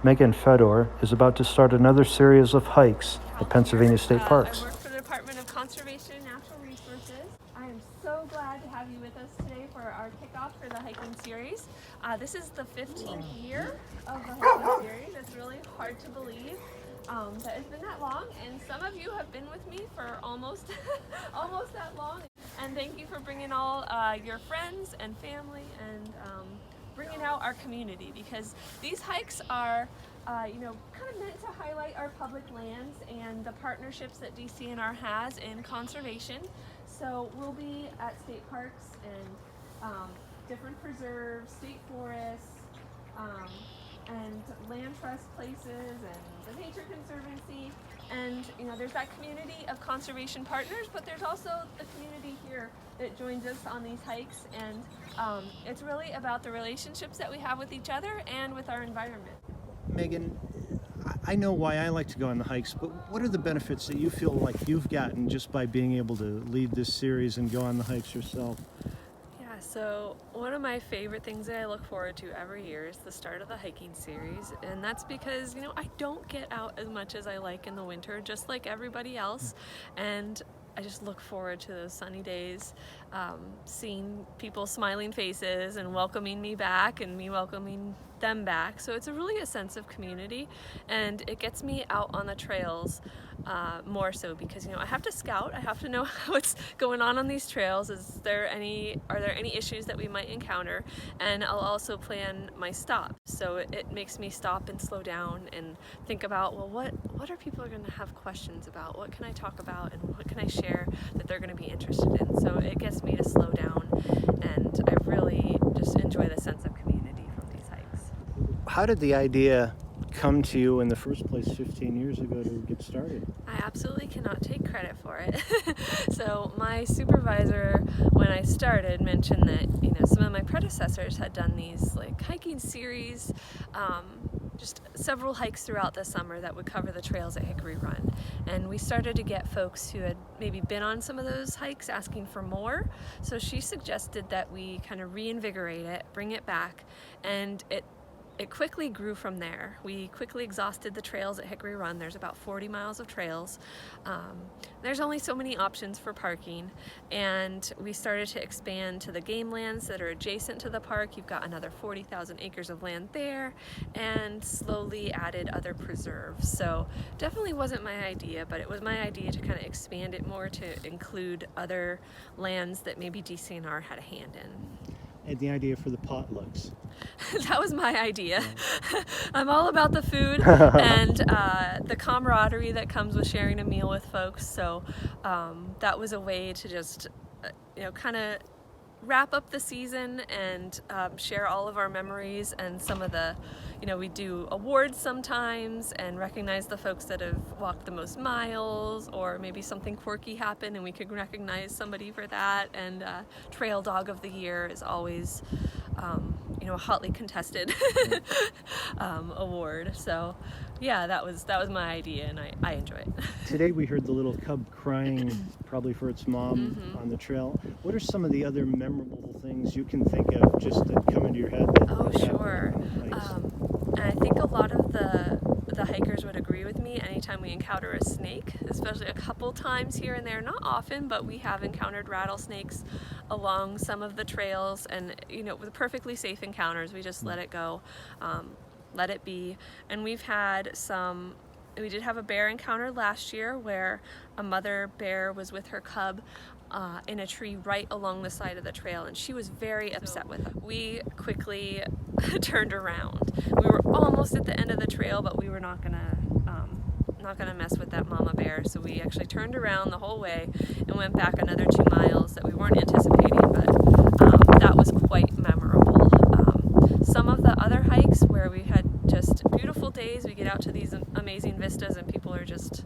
Megan Fedor is about to start another series of hikes at Pennsylvania State Parks. I work for the Department of Conservation and Natural Resources. I am so glad to have you with us today for our kickoff for the hiking series. This is the 15th year of the hiking series. It's really hard to believe that it's been that long, and some of you have been with me for almost almost that long. And thank you for bringing all your friends and family and bringing out our community, because these hikes are kind of meant to highlight our public lands and the partnerships that DCNR has in conservation. So we'll be at state parks and different preserves, state forests, and land trust places, and the Nature Conservancy. And there's that community of conservation partners, but there's also the community here that joins us on these hikes, and it's really about the relationships that we have with each other and with our environment. Megan, I know why I like to go on the hikes, but what are the benefits that you feel like you've gotten just by being able to lead this series and go on the hikes yourself? So one of my favorite things that I look forward to every year is the start of the hiking series, and that's because I don't get out as much as I like in the winter, just like everybody else, and I just look forward to those sunny days, seeing people's smiling faces and welcoming me back and me welcoming them back. So it's really a sense of community, and it gets me out on the trails more so because I have to scout. I have to know what's going on these trails. Are there any issues that we might encounter? And I'll also plan my stop, so it makes me stop and slow down and think about, well, what are people going to have questions about? What can I talk about, and what can I share that they're going to be interested in? So it gets me to slow down, and I really just enjoy the sense of community from these hikes. How did the idea come to you in the first place 15 years ago to get started? I absolutely cannot take credit for it. So my supervisor, when I started, mentioned that some of my predecessors had done these hiking series, just several hikes throughout the summer that would cover the trails at Hickory Run, and we started to get folks who had maybe been on some of those hikes asking for more. So she suggested that we kind of reinvigorate it, bring it back, and it quickly grew from there. We quickly exhausted the trails at Hickory Run. There's about 40 miles of trails. There's only so many options for parking, and we started to expand to the game lands that are adjacent to the park. You've got another 40,000 acres of land there, and slowly added other preserves. So definitely wasn't my idea, but it was my idea to kind of expand it more to include other lands that maybe DCNR had a hand in. And the idea for the potlucks? That was my idea. I'm all about the food and the camaraderie that comes with sharing a meal with folks. So that was a way to just, kind of wrap up the season and share all of our memories, and some of the, we do awards sometimes and recognize the folks that have walked the most miles, or maybe something quirky happened and we could recognize somebody for that. And Trail Dog of the Year is always a hotly contested award. So yeah, that was my idea, and I enjoy it. Today we heard the little cub crying, probably for its mom, on the trail. What are some of the other memorable things you can think of just that come into your head? Oh, sure. And I think a lot of the hikers would agree with me. Anytime we encounter a snake, especially a couple times here and there, not often, but we have encountered rattlesnakes along some of the trails, and with perfectly safe encounters, we just let it go, let it be. And we did have a bear encounter last year where a mother bear was with her cub in a tree right along the side of the trail, and she was very upset with it. We quickly turned around. We were almost at the end of the trail, but we were not gonna mess with that mama bear, so we actually turned around the whole way and went back another 2 miles that we weren't anticipating, but that was quite memorable. Some of the other hikes where we had just beautiful days, we get out to these amazing vistas and people are just,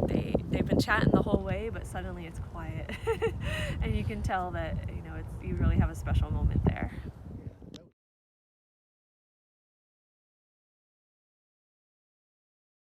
they've been chatting the whole way, but suddenly it's quiet and you can tell that you really have a special moment there.